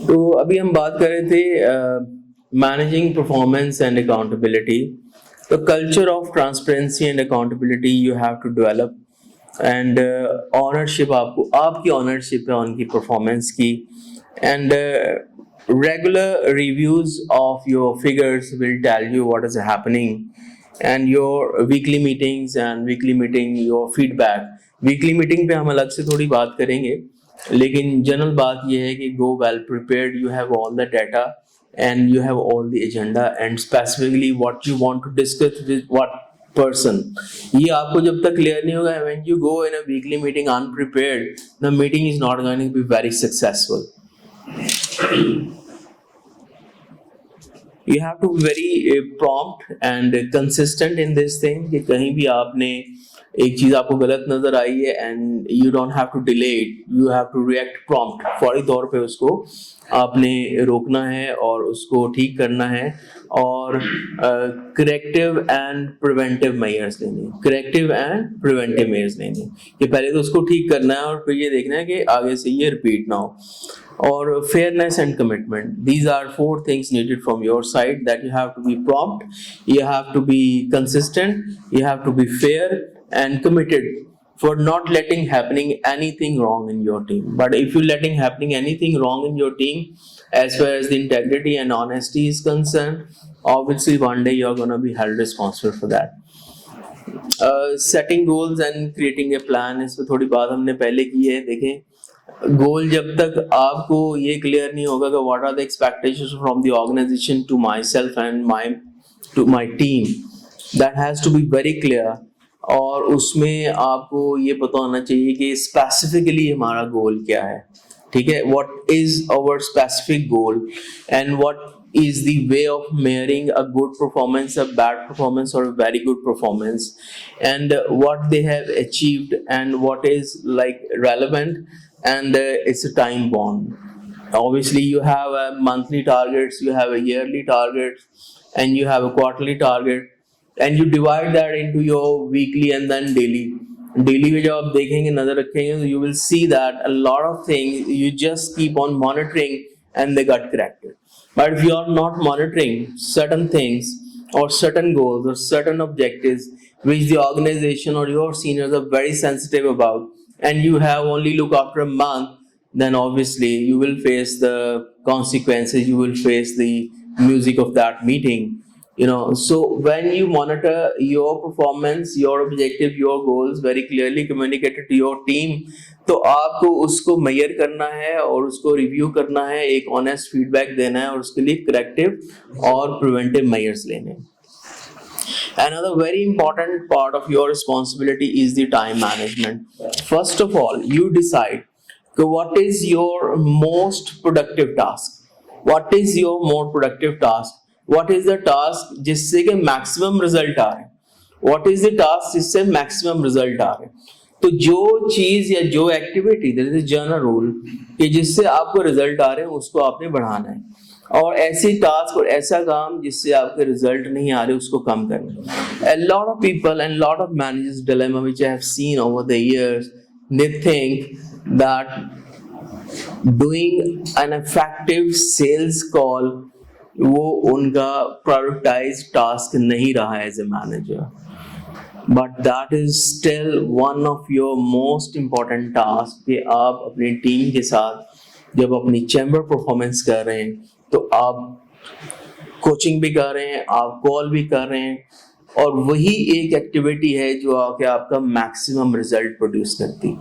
तो अभी हम बात कर रहे थे managing performance and accountability. The culture of transparency and accountability you have to develop, and ownership आपको आपकी ownership है उनकी performance की, and regular reviews of your figures will tell you what is happening, and your weekly meetings and weekly meeting your feedback. weekly meeting पे हम अलग से थोड़ी बात करेंगे, लेकिन जनरल बात यह है कि go well prepared, you have all the data and you have all the agenda and specifically what you want to discuss with what person. ये आपको जब तक clear नहीं होगा, when you go in a weekly meeting unprepared, the meeting is not going to be very successful. You have to be very prompt and consistent in this thing कि कहीं भी आपने एक चीज आपको गलत नजर आई है and you don't have to delay it, you have to react prompt. फौरी तौर पे उसको आपने रोकना है और उसको ठीक करना है और करेक्टिव एंड प्रिवेंटिव मेजर्स लेने, करेक्टिव एंड प्रिवेंटिव मेजर्स लेने कि पहले तो उसको ठीक करना है और फिर ये देखना है कि आगे से ये रिपीट ना हो. और fairness and commitment, these are 4 things needed from your side, that you have to be prompt, you have to be consistent, you have to be fair and committed for not letting happening anything wrong in your team. But if you letting happening anything wrong in your team as far as the integrity and honesty is concerned, obviously one day you're going to be held responsible for that. Setting goals and creating a plan, इस पर थोड़ी बात हमने पहले की है. देखें, गोल जब तक आपको ये क्लियर नहीं होगा कि what are the expectations from the organisation to myself and to my team, that has to be very clear. और उसमें आपको ये पता होना चाहिए कि स्पेसिफिकली हमारा गोल क्या है. ठीक है, what is our specific goal and what is the way of measuring a good performance, a bad performance or a very good performance, and what they have achieved and what is like relevant, and it's a time bound. Obviously you have a monthly targets, you have a yearly target, and you have a quarterly target, and you divide that into your weekly and then daily. Daily में जब आप देखेंगे, नजर रखेंगे, तो you will see that a lot of things you just keep on monitoring and they got corrected. But if you are not monitoring certain things or certain goals or certain objectives which the organization or your seniors are very sensitive about, and you have only look after a month, then obviously you will face the consequences, you will face the music of that meeting. So when you monitor your performance, your objective, your goals very clearly communicated to your team, तो आपको उसको major करना है और उसको review करना है, एक ऑनेस्ट फीडबैक देना है और उसके लिए करेक्टिव और प्रिवेंटिव मेजर्स लेने. Another very important part of your responsibility is the time management. First of all, you decide what is your most productive task. What is your more productive task? What is the task जिससे के maximum result आ रहे हैं? What is the task जिससे maximum result आ रहे हैं? तो जो चीज या जो activity, there is a general rule कि जिससे आपको रिजल्ट आ रहे हैं उसको आपने बढ़ाना है, और ऐसी टास्क और ऐसा काम जिससे आपके रिजल्ट नहीं आ रहे उसको कम करना है. A lot of people and lot of managers dilemma which I have seen over the years, they think that doing an effective sales call वो उनका prioritized task नहीं रहा है as a manager. But that is still one of your most important tasks कि आप अपनी team के साथ जब अपनी चैम्बर परफॉर्मेंस कर रहे हैं तो आप कोचिंग भी कर रहे हैं, आप कॉल भी कर रहे हैं, और वही एक एक्टिविटी है जो आके आपका मैक्सिमम रिजल्ट प्रोड्यूस करती.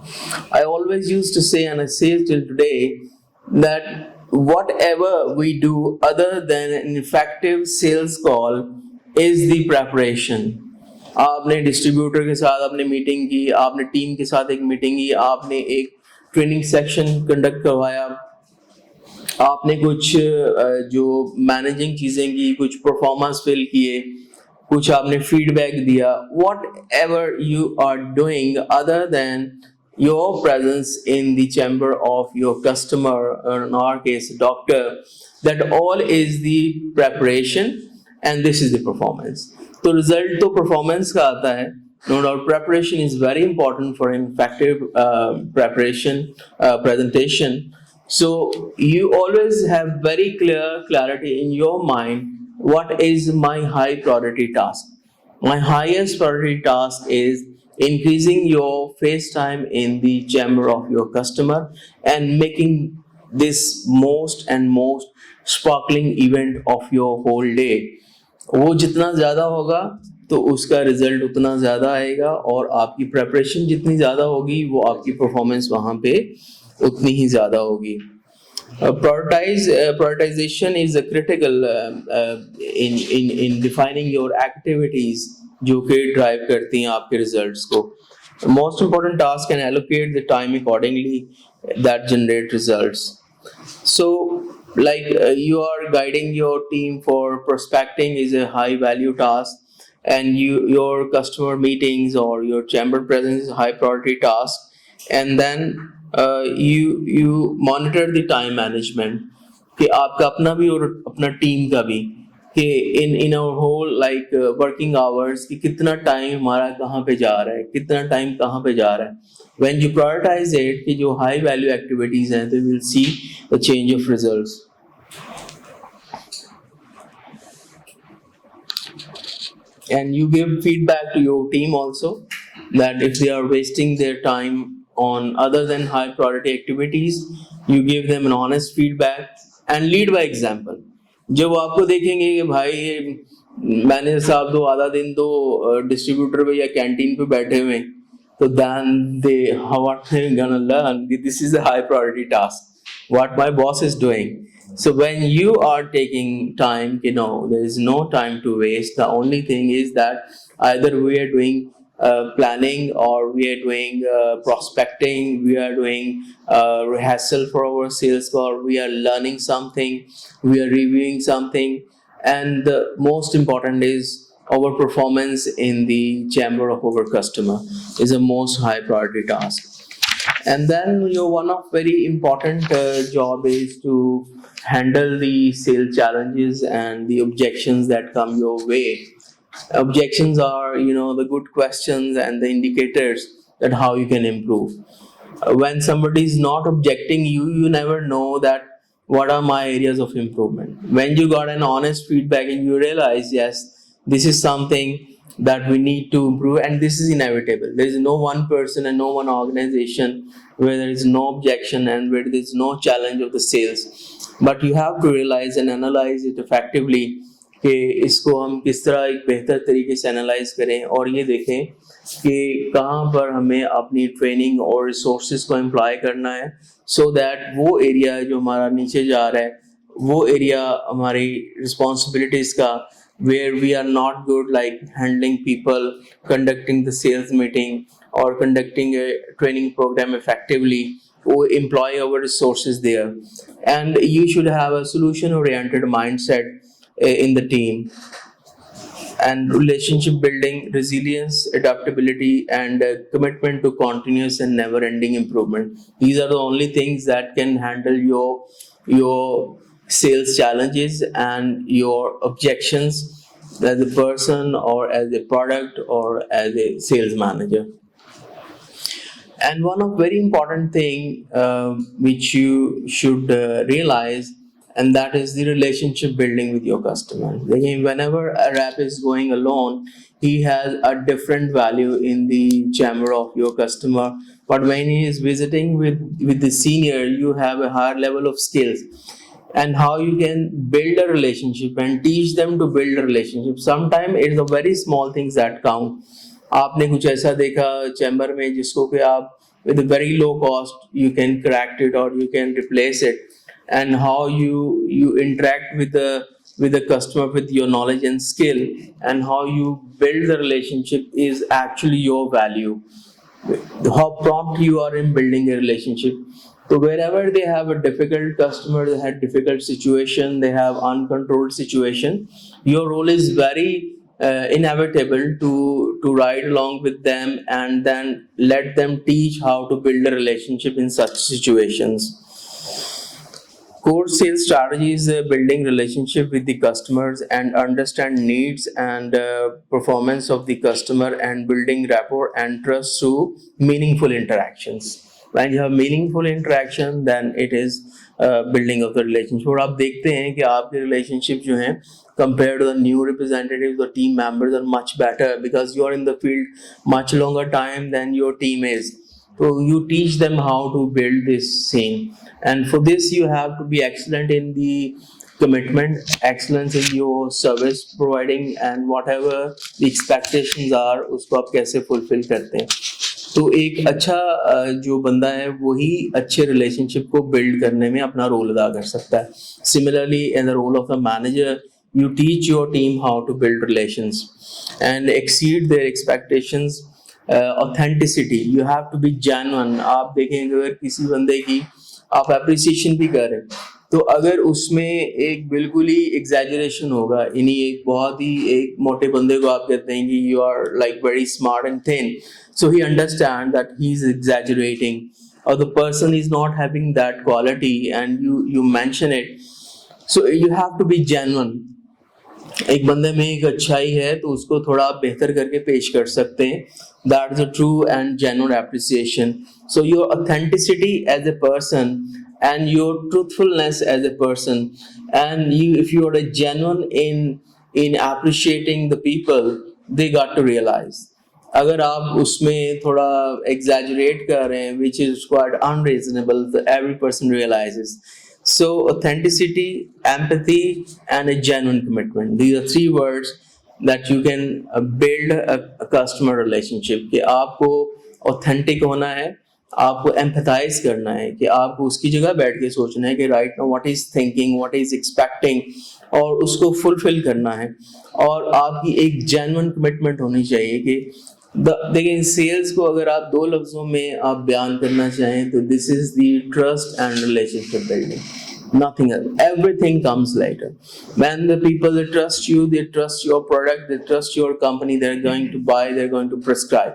I always used to say, and I say till today, that whatever we do other than an effective sales call is the preparation. आपने डिस्ट्रीब्यूटर के साथ आपने मीटिंग की, आपने टीम के साथ एक मीटिंग की, आपने एक ट्रेनिंग सेक्शन कंडक्ट करवाया, आपने कुछ जो मैनेजिंग चीजें की, कुछ परफॉर्मेंस फिल किए, कुछ आपने फीडबैक दिया. Whatever you are doing other than your presence in the chamber of your customer, or in our case doctor, that all is the preparation and this is the performance. तो result तो performance का आता है, no doubt. Preparation is very important for an effective preparation presentation. So you always have very clarity in your mind, what is my high priority task. My highest priority task is increasing your face time in the chamber of your customer and making this most and most sparkling event of your whole day. वो जितना ज़्यादा होगा तो उसका result उतना ज़्यादा आएगा, और आपकी प्रेपरेशन जितनी ज़्यादा होगी वो आपकी परफॉर्मेंस वहाँ पे उतनी ही ज़्यादा होगी. Prioritization is a critical in defining your activities जो कि ड्राइव करती हैं आपके रिजल्ट्स को. Most important task and allocate the time accordingly that generate results. So, like you are guiding your team for prospecting is a high value task, and your customer meetings or your chamber presence is a high priority task, and then you monitor the time management कि आपका अपना भी और अपना team का भी, कि in our whole like working hours कि कितना टाइम हमारा कहाँ पे जा रहा है, कितना टाइम कहाँ पे जा रहा है. When you prioritize it कि जो high value activities हैं, तो you will see a change of results. And you give feedback to your team also, that if they are wasting their time on other than high priority activities, you give them an honest feedback and lead by example. जब वो आपको देखेंगे कि भाई manager साहब तो आधा दिन तो डिस्ट्रीब्यूटर पे या कैंटीन पे बैठे हुए हैं, तो then they what they gonna learn, this is a high priority task, what my boss is doing. So when you are taking time, there is no time to waste. The only thing is that either we are doing planning, or we are doing prospecting, we are doing rehearsal for our sales call, we are learning something, we are reviewing something, and the most important is our performance in the chamber of our customer is a most high priority task. And then your one of very important job is to handle the sales challenges and the objections that come your way. Objections are, the good questions and the indicators that how you can improve. When somebody is not objecting you never know that what are my areas of improvement. When you got an honest feedback and you realize, yes, this is something that we need to improve, and this is inevitable. There is no one person and no one organization where there is no objection and where there is no challenge of the sales. But you have to realize and analyze it effectively कि इसको हम किस तरह एक बेहतर तरीके से analyse करें, और ये देखें कि कहाँ पर हमें अपनी ट्रेनिंग और रिसोर्सेज को एम्प्लॉय करना है, सो दैट वो एरिया जो हमारा नीचे जा रहा है, वो एरिया हमारी रिस्पॉन्सिबिलिटीज़ का, where we are not good like handling people, conducting the sales meeting, or conducting a training program effectively, or employ our resources there. And you should have a solution oriented mindset in the team, and relationship building, resilience, adaptability, and commitment to continuous and never ending improvement. These are the only things that can handle your sales challenges and your objections as a person or as a product or as a sales manager. And one of very important thing which you should realize, and that is the relationship building with your customer. Whenever a rep is going alone, he has a different value in the chamber of your customer. But when he is visiting with the senior, you have a higher level of skills. And how you can build a relationship and teach them to build a relationship. Sometimes it's the very small things that count. आपने कुछ ऐसा देखा chamber में जिसको कि आप with a very low cost you can correct it or you can replace it, and how you interact with the customer with your knowledge and skill, and how you build the relationship is actually your value. How prompt you are in building a relationship. So wherever they have a difficult customer, they have difficult situation, they have uncontrolled situation, your role is very inevitable to ride along with them and then let them teach how to build a relationship in such situations. Core sales strategy is building relationship with the customers and understand needs and performance of the customer, and building rapport and trust through meaningful interactions. when you have meaningful interaction, then it is building of the relationship. और आप देखते हैं कि आपके relationship जो हैं compared to the new representatives or team members are much better because you are in the field much longer time than your team is. So you teach them how to build this scene, and for this you have to be excellent in the commitment, excellence in your service providing, and whatever the expectations are उसको आप कैसे fulfill करते हैं. तो एक अच्छा जो बंदा है वही अच्छे रिलेशनशिप को बिल्ड करने में अपना रोल अदा कर सकता है. Similarly in the role of the manager, you teach your team how to build relations and exceed their expectations. Authenticity, you have to be genuine. आप देखेंगे अगर किसी बंदे की आप appreciation भी करें तो अगर उसमें एक बिल्कुल ही exaggeration होगा, इन्हीं एक बहुत ही एक मोटे बंदे को आप कहते हैं कि you are like very smart and thin, so he understands that he is exaggerating, or the person is not having that quality and you mention it. So you have to be genuine. एक बंदे में एक अच्छाई है तो उसको थोड़ा आप बेहतर करके पेश कर सकते हैं. That is a true and genuine appreciation. So your authenticity as a person and your truthfulness as a person, and if you are a genuine in appreciating the people, they got to realize. अगर आप उसमें थोड़ा exaggerate कर रहे हैं, which is quite unreasonable, every person realizes. So authenticity, empathy, and a genuine commitment. These are three words that you can build a customer relationship. कि आपको authentic होना है, आपको empathize करना है, कि आपको उसकी जगह बैठ के सोचना है कि right now what is thinking, what is expecting, और उसको fulfill करना है. और आपकी एक genuine commitment होनी चाहिए कि देखिए सेल्स को अगर आप दो लफ्जों में आप बयान करना चाहें तो this is the trust and relationship building. Nothing else. Everything comes later. When the people they trust you, they trust your product, they trust your company, they're going to buy, they're going to prescribe.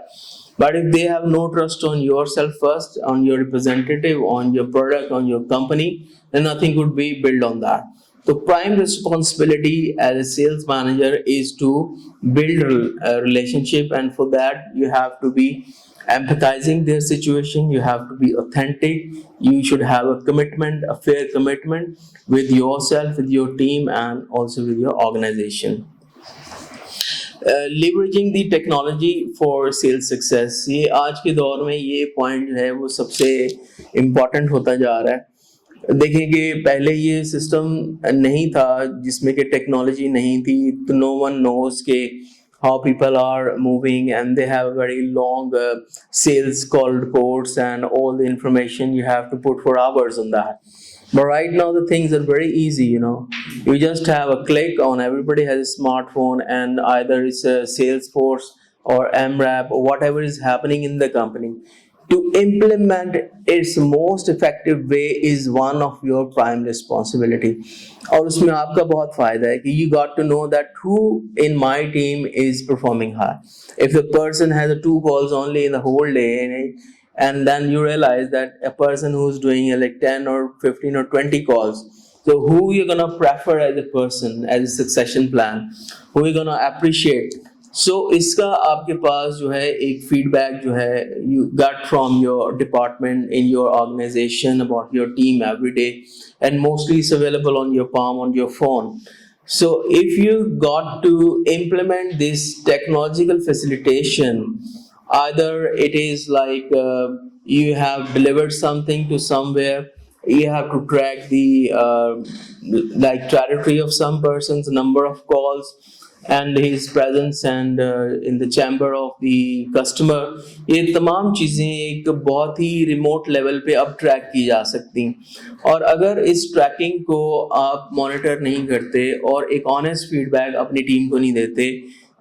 But if they have no trust on yourself first, on your representative, on your product, on your company, then nothing could be built on that. The prime responsibility as a sales manager is to build a relationship, and for that you have to be empathizing their situation, you have to be authentic, you should have a commitment, a fair commitment with yourself, with your team, and also with your organization. Leveraging the technology for sales success, ये आज के दौर में ये point जो है वो सबसे इम्पोर्टेंट होता जा रहा है. देखें कि पहले ये सिस्टम नहीं था जिसमें कि टेक्नोलॉजी नहीं थी, तो नो वन नोज के how people are moving, and they have a very long sales call reports and all the information you have to put for hours on that. But right now the things are very easy, you just have a click on, everybody has a smartphone, and either it's a Salesforce or MRAP or whatever is happening in the company. To implement its most effective way is one of your prime responsibility. और उसमें आपका बहुत फायदा है कि you got to know that who in my team is performing high. If the person has 2 calls only in the whole day, and then you realize that a person who's doing like 10 or 15 or 20 calls, so who you're gonna prefer as a person, as a succession plan, who you're gonna appreciate. So इसका आपके पास जो है एक feedback जो है you got from your department in your organization about your team every day, and mostly it's available on your palm, on your phone. So if you got to implement this technological facilitation, either it is like you have delivered something to somewhere, you have to track the like trajectory of some person's number of calls and his presence and in the chamber of the customer. ये तमाम चीज़ें एक बहुत ही remote level पे अब track की जा सकती हैं. और अगर इस ट्रैकिंग को आप मॉनिटर नहीं करते और एक ऑनेस्ट फीडबैक अपनी टीम को नहीं देते,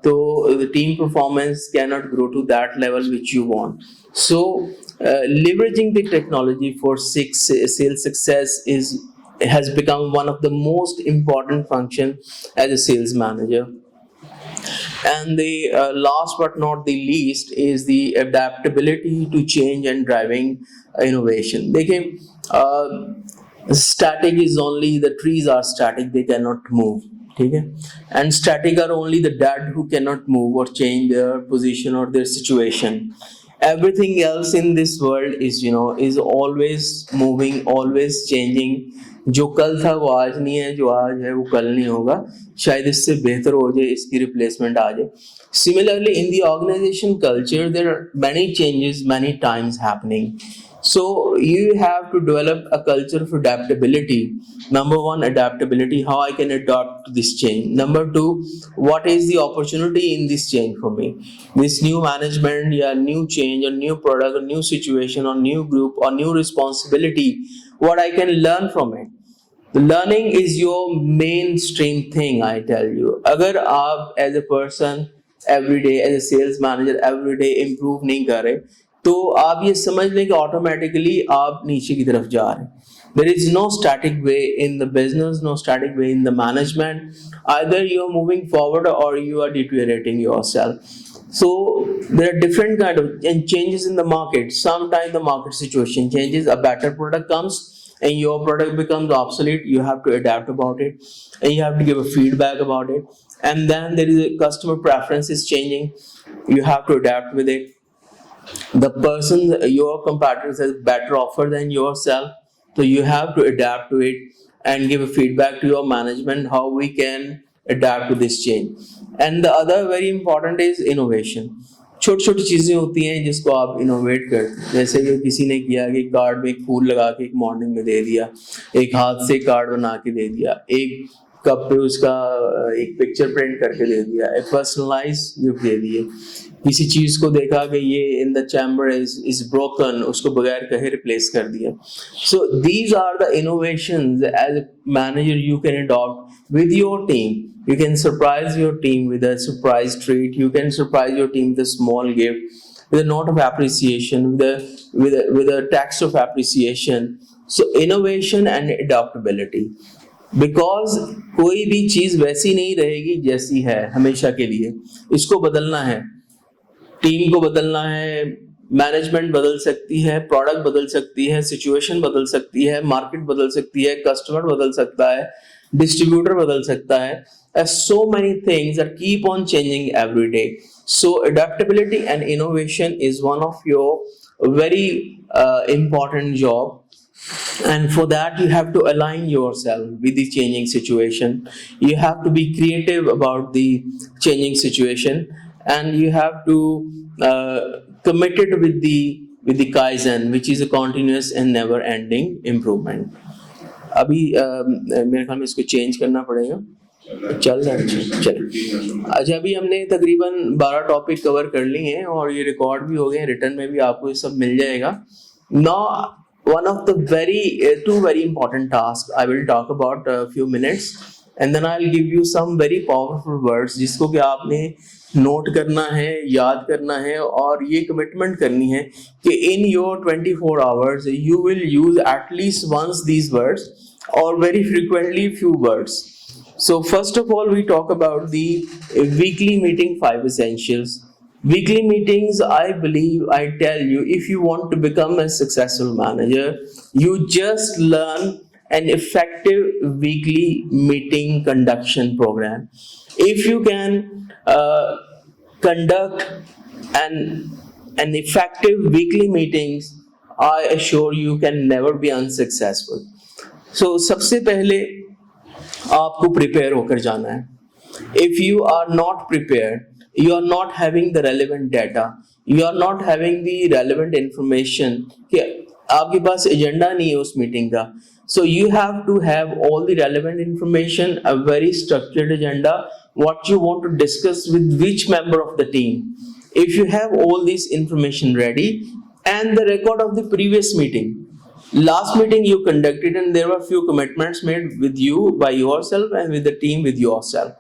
तो the team performance cannot grow to that level which you want. So leveraging the technology for sales success has become one of the most important function as a sales manager. And the last but not the least is the adaptability to change and driving innovation. देखिए static is only, the trees are static, they cannot move, ठीक है, and static are only the dead who cannot move or change their position or their situation. everything else in this world is, you know, is always moving, always changing. जो कल था वो आज नहीं है, जो आज है वो कल नहीं होगा, शायद इससे बेहतर हो जाए, इसकी रिप्लेसमेंट आ जाए. Similarly, in the organization culture, there are many changes, many times happening. So you have to develop a culture of adaptability. Number one, adaptability, how I can adapt to this change. Number two, what is the opportunity in this change for me? This new management, yeah, new change, or new product, or new situation, or new group, or new responsibility, what I can learn from it. Learning is your mainstream thing, I tell you. अगर आप as a person every day, as a sales manager every day improve नहीं कर रहे, तो आप ये समझ लें कि ऑटोमेटिकली आप नीचे की तरफ जा रहे हैं. There is no static way in the business, no static way in the management. Either you are moving forward or you are deteriorating yourself. So there are different kind of changes in the market. Sometimes the market situation changes, a better product comes, and your product becomes obsolete. You have to adapt about it, and you have to give a feedback about it. And then there is a customer preference is changing. You have to adapt with it. The person, your competitors, has better offer than yourself, so you have to adapt to it and give a feedback to your management how we can adapt to this change. And the other very important is innovation. छोटी छोटी चीजें होती हैं जिसको आप innovate करते हैं. जैसे कि किसी ने किया कि कार्ड में एक फूल लगा के एक मॉर्निंग में दे दिया, एक हाथ से कार्ड बना के दे दिया, एक कप पे उसका एक पिक्चर प्रिंट करके दे दिया, एक पर्सनलाइज गिफ्ट दे दिए. किसी चीज को देखा कि ये in the chamber is broken, उसको बगैर कहे रिप्लेस कर दिया. So these are the innovations as a manager you can adopt with your team. You can surprise your team with a surprise treat. You can surprise your team with a small gift, with a note of appreciation, with a text of appreciation. So innovation and adaptability. Because कोई भी चीज वैसी नहीं रहेगी जैसी है हमेशा के लिए. इसको बदलना है, टीम को बदलना है, मैनेजमेंट बदल सकती है, प्रोडक्ट बदल सकती है, सिचुएशन बदल सकती है, मार्केट बदल सकती है, कस्टमर बदल सकता है, डिस्ट्रीब्यूटर बदल सकता है. So many things that keep on changing every day. So adaptability and innovation is one of your very important job. And for that you have to align yourself with the changing situation. You have to be creative about the changing situation, and you have to committed with the Kaizen, which is a continuous and never ending improvement. अभी मेरे ख्याल में इसको change करना पड़ेगा. चल रहा है, चल. अच्छा, अभी हमने तकरीबन 12 टॉपिक कवर कर लिए हैं और ये रिकॉर्ड भी हो गए, रिटर्न में भी आपको ये सब मिल जाएगा. Now one of the two very important tasks I will talk about a few minutes, and then I'll give you some very powerful words जिसको कि आपने नोट करना है, याद करना है, और ये कमिटमेंट करनी है कि in your 24 hours you will use at least once these words or very frequently few words. So first of all, we talk about the weekly meeting 5 essentials. Weekly meetings, I believe, I tell you, if you want to become a successful manager, you just learn an effective weekly meeting conduction program. If you can conduct an effective weekly meetings, I assure you can never be unsuccessful. So सबसे पहले आपको prepare होकर जाना है. If you are not prepared, you are not having the relevant data, you are not having the relevant information, कि आपके पास agenda नहीं है उस मीटिंग का. So you have to have all the relevant information, a very structured agenda, what you want to discuss with which member of the team. If you have all this information ready and the record of the previous meeting, last meeting you conducted and there were few commitments made with you by yourself and with the team with yourself.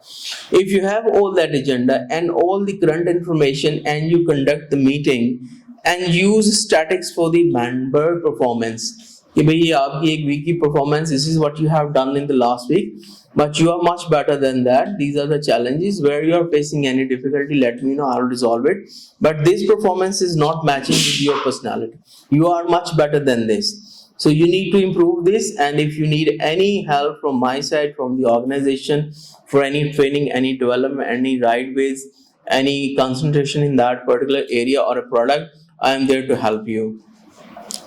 If you have all that agenda and all the current information and you conduct the meeting and use statics for the member performance, कि भाई ये आपकी एक week की performance, this is what you have done in the last week, but you are much better than that. These are the challenges where you are facing any difficulty, let me know, I will resolve it. But this performance is not matching with your personality. You are much better than this. So you need to improve this, and if you need any help from my side, from the organization, for any training, any development, any right ways, any concentration in that particular area or a product, I am there to help you.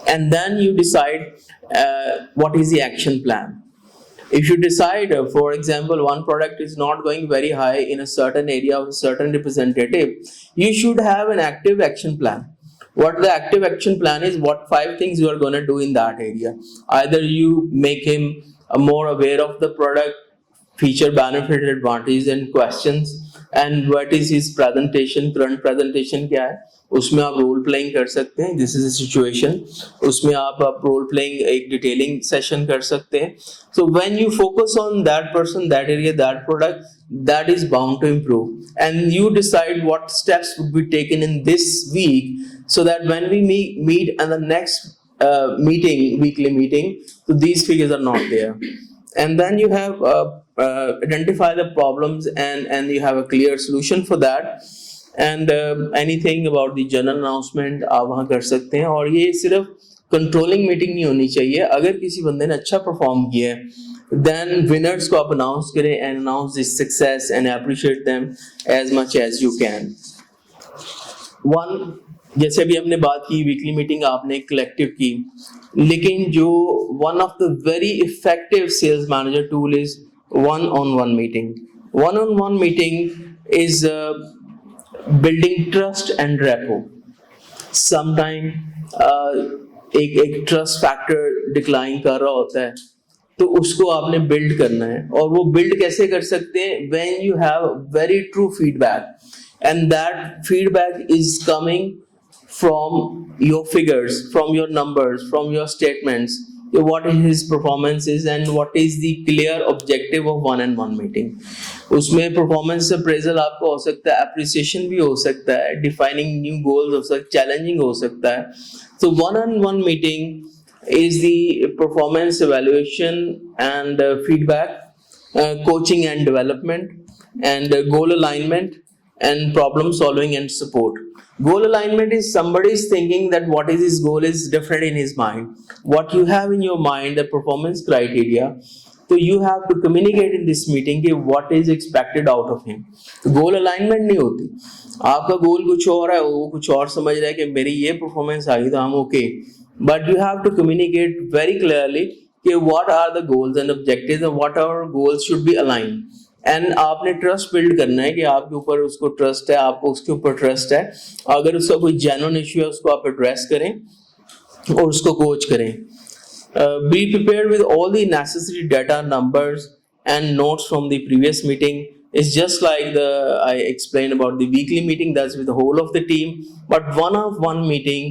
And then you decide what is the action plan. If you decide, for example, one product is not going very high in a certain area of a certain representative, you should have an active action plan. What the active action plan is, what 5 things you are going to do in that area. Either you make him more aware of the product, feature, benefit, advantage and questions, and what is his presentation, current presentation क्या है, उसमें आप role playing कर सकते हैं, this is a situation, उसमें आप role playing एक डिटेलिंग सेशन कर सकते हैं. So when you focus on that person, that area, that product, that is bound to improve, and you decide what steps would be taken in this week, so that when we meet in the next weekly meeting, so these figures are not there. And then you have identify the problems, and you have a clear solution for that. And anything about the general announcement आप वहाँ कर सकते हैं. और ये सिर्फ controlling meeting नहीं होनी चाहिए. अगर किसी बंदे ने अच्छा परफॉर्म किया है, then winners को आप अनाउंस करें, and announce this success and appreciate them as much as you can. जैसे अभी हमने बात की वीकली मीटिंग आपने कलेक्टिव की, लेकिन जो one of the very effective sales manager tool is one-on-one meeting. One-on-one meeting is building trust and rapport. Sometime एक ट्रस्ट फैक्टर डिक्लाइन कर रहा होता है, तो उसको आपने बिल्ड करना है. और वो बिल्ड कैसे कर सकते हैं? When you have very true feedback, and that feedback is coming from your figures, from your numbers, from your statements, what his performance is and what is the clear objective of one-on-one meeting. उसमें performance appraisal आपको हो सकता है, appreciation भी हो सकता है, defining new goals हो सकता है, challenging हो सकता है. So one-on-one meeting is the performance evaluation and feedback, coaching and development, and goal alignment, and problem solving and support. Goal alignment is somebody's thinking that what is his goal is different in his mind. What you have in your mind, the performance criteria, so you have to communicate in this meeting कि what is expected out of him. तो goal alignment नहीं होती. आपका गोल कुछ और है, वो कुछ और समझ रहा है कि मेरी ये परफॉर्मेंस आ गई तो हम okay. But you have to communicate very clearly कि what are the goals and objectives and what our goals should be aligned. And आपने ट्रस्ट बिल्ड करना है कि आपके ऊपर उसको ट्रस्ट है, आपको उसके ऊपर ट्रस्ट है. अगर उसका कोई जेन्युइन इश्यू है उसको आप एड्रेस करें और उसको कोच करें. Be prepared with all the necessary data, numbers and notes from the previous meeting. It's just like I explained about the weekly meeting, that's with the whole of the team. But one-on-one meeting,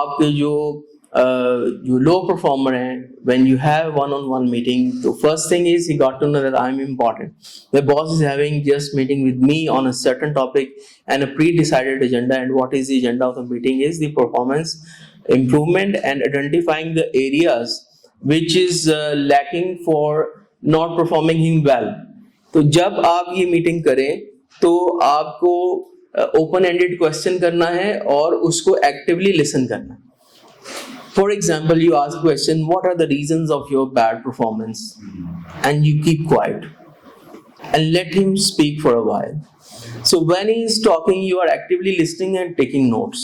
आपके जो लो performer हैं, when you have one-on-one meeting, the first thing is he got to know that I'm important. The boss is having just meeting with me on a certain topic and a pre-decided agenda, and what is the agenda of the meeting is the performance improvement and identifying the areas which is lacking for not performing him well. तो जब आप ये meeting करें तो आपको open ended question करना है और उसको एक्टिवली लिसन करना है. For example, you ask question, what are the reasons of your bad performance? And you keep quiet and let him speak for a while. So when he is talking, you are actively listening and taking notes,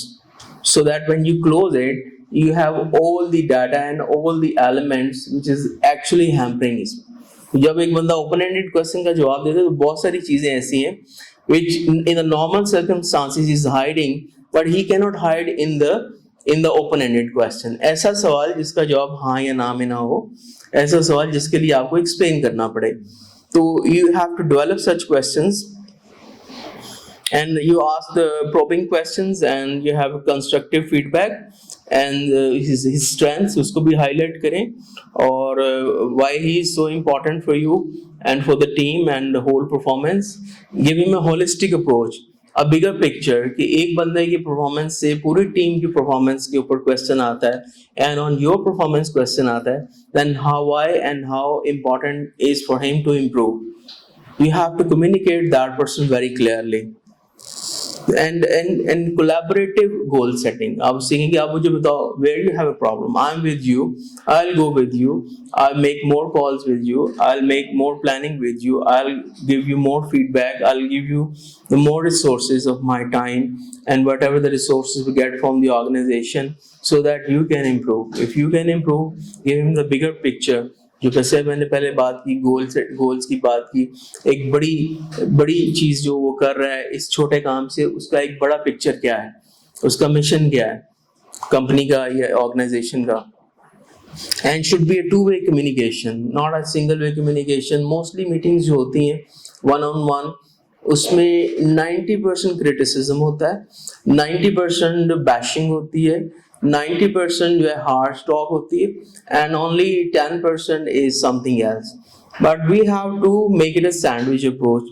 so that when you close it, you have all the data and all the elements which is actually hampering it. जब एक बंदा open ended question का जवाब देता है तो बहुत सारी चीजें ऐसी हैं which in the normal circumstances is hiding, but he cannot hide in the open-ended question. ऐसा सवाल जिसका जवाब हाँ या ना में ना हो, ऐसा सवाल जिसके लिए आपको explain करना पड़े. तो you have to develop such questions, and you ask the probing questions, and you have constructive feedback, and his strengths उसको भी highlight करें, और why he is so important for you and for the team and the whole performance. Give him a holistic approach, a bigger picture, कि एक बंदे की performance से पूरी टीम की परफॉर्मेंस के ऊपर क्वेश्चन आता है, and on your performance question आता है, then why and how important is for him to improve. You have to communicate that person very clearly. and collaborative goal setting. आप सीखेंगे कि आप मुझे बताओ where you have a problem, I'm with you, I'll go with you, I'll make more calls with you, I'll make more planning with you, I'll give you more feedback, I'll give you the more resources of my time and whatever the resources we get from the organization so that you can improve. If you can improve, give him the bigger picture. जो कैसे मैंने पहले बात की goals की बात की, एक बड़ी चीज जो वो कर रहा है इस छोटे काम से, उसका एक बड़ा पिक्चर क्या है, उसका मिशन क्या है कंपनी का या ऑर्गेनाइजेशन का. And should be a two way communication, not a single way communication. Mostly meetings जो होती हैं वन ऑन वन, उसमें 90% क्रिटिसिज्म होता है, 90% बैशिंग होती है, 90% जो है हार्ड टॉक होती है, and only 10% is something else. But we have to make it a sandwich approach.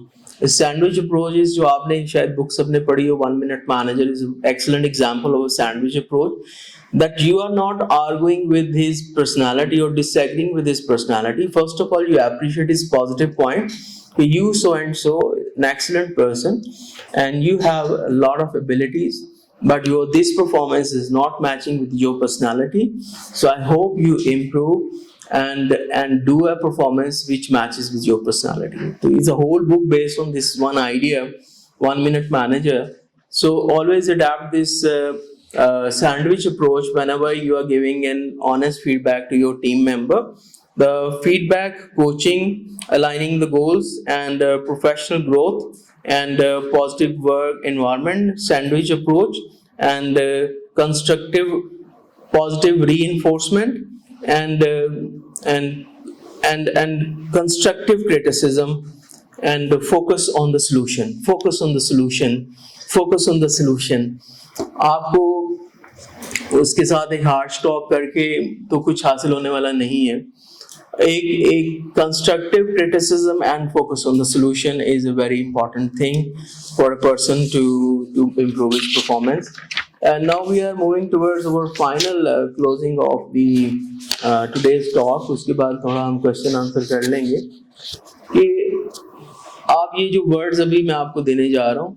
Sandwich approach is, जो आपने शायद बुक्स अपने पढ़ी हो, 1 Minute Manager is an excellent example of a sandwich approach, that you are not arguing with his personality or disagreeing with his personality. First of all, you appreciate his positive point. You so and so an excellent person and you have a lot of abilities, but this performance is not matching with your personality, so I hope you improve and do a performance which matches with your personality. So it's a whole book based on this one idea, 1 Minute Manager. So always adapt this sandwich approach whenever you are giving an honest feedback to your team member. The feedback, coaching, aligning the goals and professional growth and positive work environment, sandwich approach and constructive positive reinforcement and constructive criticism and focus on the solution. आपको उसके साथ एक hard stop करके तो कुछ हासिल होने वाला नहीं है. एक constructive criticism and focus on the solution is a very important thing for a person to improve his performance. And now we are moving towards our final closing of the today's talk. उसके बाद थोड़ा हम question answer कर लेंगे कि आप ये जो वर्ड्स अभी मैं आपको देने जा रहा हूँ,